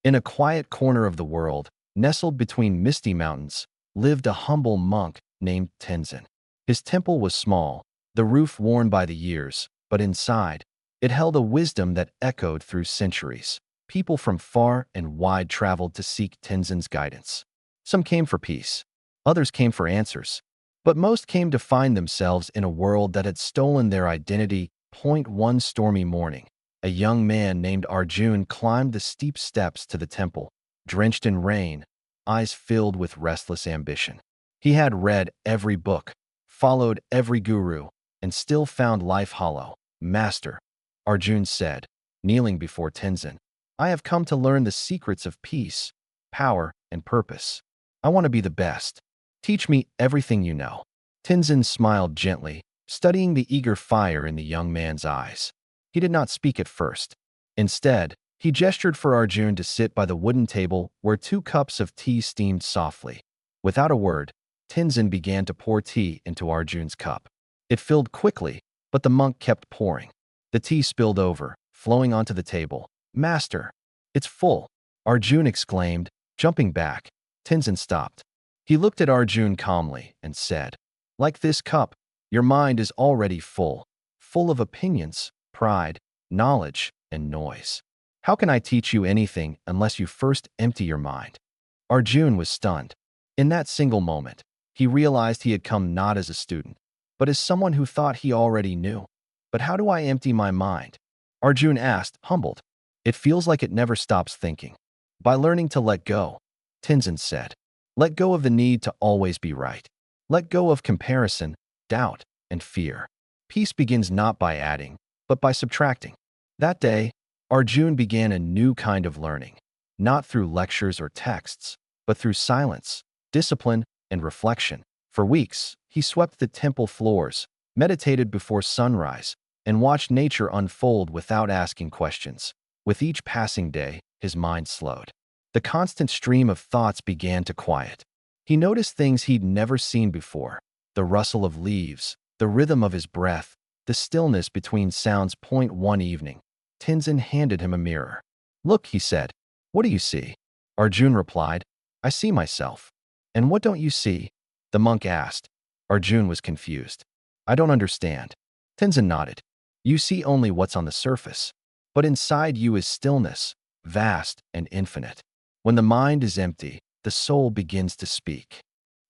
In a quiet corner of the world, nestled between misty mountains, lived a humble monk named Tenzin. His temple was small, the roof worn by the years, but inside, it held a wisdom that echoed through centuries. People from far and wide traveled to seek Tenzin's guidance. Some came for peace, others came for answers, but most came to find themselves in a world that had stolen their identity. One stormy morning, a young man named Arjun climbed the steep steps to the temple, drenched in rain, eyes filled with restless ambition. He had read every book, followed every guru, and still found life hollow. "Master," Arjun said, kneeling before Tenzin, "I have come to learn the secrets of peace, power, and purpose. I want to be the best. Teach me everything you know." Tenzin smiled gently, studying the eager fire in the young man's eyes. He did not speak at first. Instead, he gestured for Arjun to sit by the wooden table where 2 cups of tea steamed softly. Without a word, Tenzin began to pour tea into Arjun's cup. It filled quickly, but the monk kept pouring. The tea spilled over, flowing onto the table. "Master, it's full," Arjun exclaimed, jumping back. Tenzin stopped. He looked at Arjun calmly and said, "Like this cup, your mind is already full of opinions, pride, knowledge, and noise. How can I teach you anything unless you first empty your mind?" Arjun was stunned. In that single moment, he realized he had come not as a student, but as someone who thought he already knew. "But how do I empty my mind?" Arjun asked, humbled. "It feels like it never stops thinking." "By learning to let go," Tenzin said. "Let go of the need to always be right. Let go of comparison, doubt, and fear. Peace begins not by adding, but by subtracting." That day, Arjun began a new kind of learning, not through lectures or texts, but through silence, discipline, and reflection. For weeks, he swept the temple floors, meditated before sunrise, and watched nature unfold without asking questions. With each passing day, his mind slowed. The constant stream of thoughts began to quiet. He noticed things he'd never seen before: the rustle of leaves, the rhythm of his breath, the stillness between sounds. One evening, Tenzin handed him a mirror. "Look," he said. "What do you see?" Arjun replied, "I see myself." "And what don't you see?" the monk asked. Arjun was confused. "I don't understand." Tenzin nodded. "You see only what's on the surface, but inside you is stillness, vast and infinite. When the mind is empty, the soul begins to speak."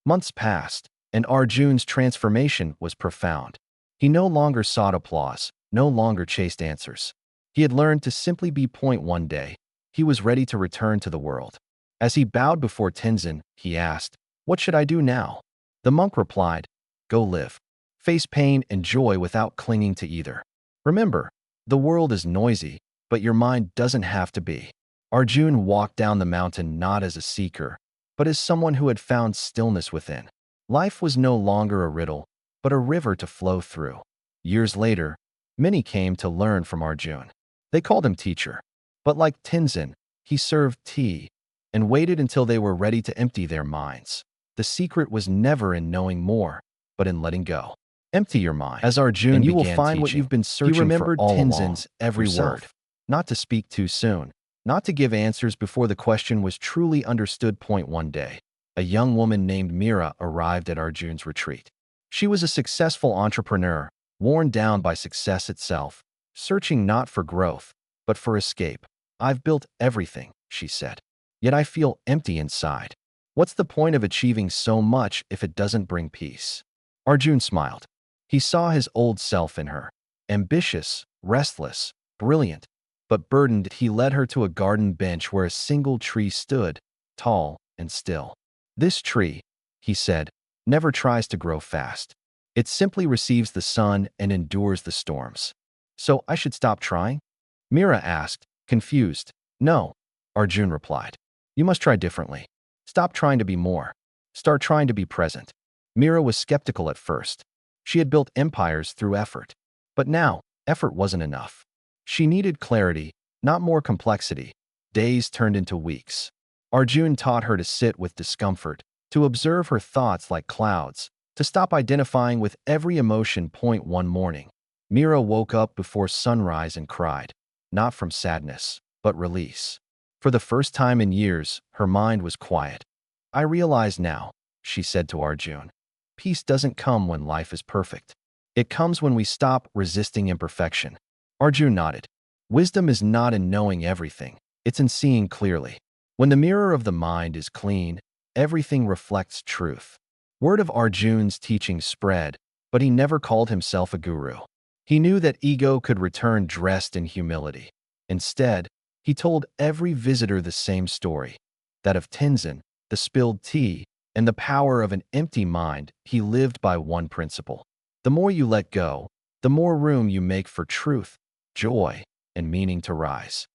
Months passed, and Arjun's transformation was profound. He no longer sought applause, no longer chased answers. He had learned to simply be. One day, he was ready to return to the world. As he bowed before Tenzin, he asked, "What should I do now?" The monk replied, "Go live. Face pain and joy without clinging to either. Remember, the world is noisy, but your mind doesn't have to be." Arjun walked down the mountain not as a seeker, but as someone who had found stillness within. Life was no longer a riddle, but a river to flow through. Years later, many came to learn from Arjun. They called him teacher. But like Tenzin, he served tea and waited until they were ready to empty their minds. The secret was never in knowing more, but in letting go. Empty your mind. As Arjun and you will find what you've been searching for. He remembered Tenzin's every word. Not to speak too soon, not to give answers before the question was truly understood. One day, a young woman named Mira arrived at Arjun's retreat. She was a successful entrepreneur, worn down by success itself, searching not for growth, but for escape. "I've built everything," she said, "yet I feel empty inside. What's the point of achieving so much if it doesn't bring peace?" Arjun smiled. He saw his old self in her, ambitious, restless, brilliant, but burdened. He led her to a garden bench where a single tree stood, tall and still. "This tree," he said, "never tries to grow fast. It simply receives the sun and endures the storms. So I should stop trying?" Mira asked, confused. "No," Arjun replied. "You must try differently. Stop trying to be more. Start trying to be present." Mira was skeptical at first. She had built empires through effort. But now, effort wasn't enough. She needed clarity, not more complexity. Days turned into weeks. Arjun taught her to sit with discomfort, to observe her thoughts like clouds, to stop identifying with every emotion. One morning, Mira woke up before sunrise and cried, not from sadness, but release. For the first time in years, her mind was quiet. I realize now, she said to Arjun, peace doesn't come when life is perfect. It comes when we stop resisting imperfection. Arjun nodded. Wisdom is not in knowing everything, it's in seeing clearly. When the mirror of the mind is clean, everything reflects truth. Word of Arjun's teaching spread, but he never called himself a guru. He knew that ego could return dressed in humility. Instead, he told every visitor the same story, that of Tenzin, the spilled tea, and the power of an empty mind. He lived by one principle. The more you let go, the more room you make for truth, joy, and meaning to rise.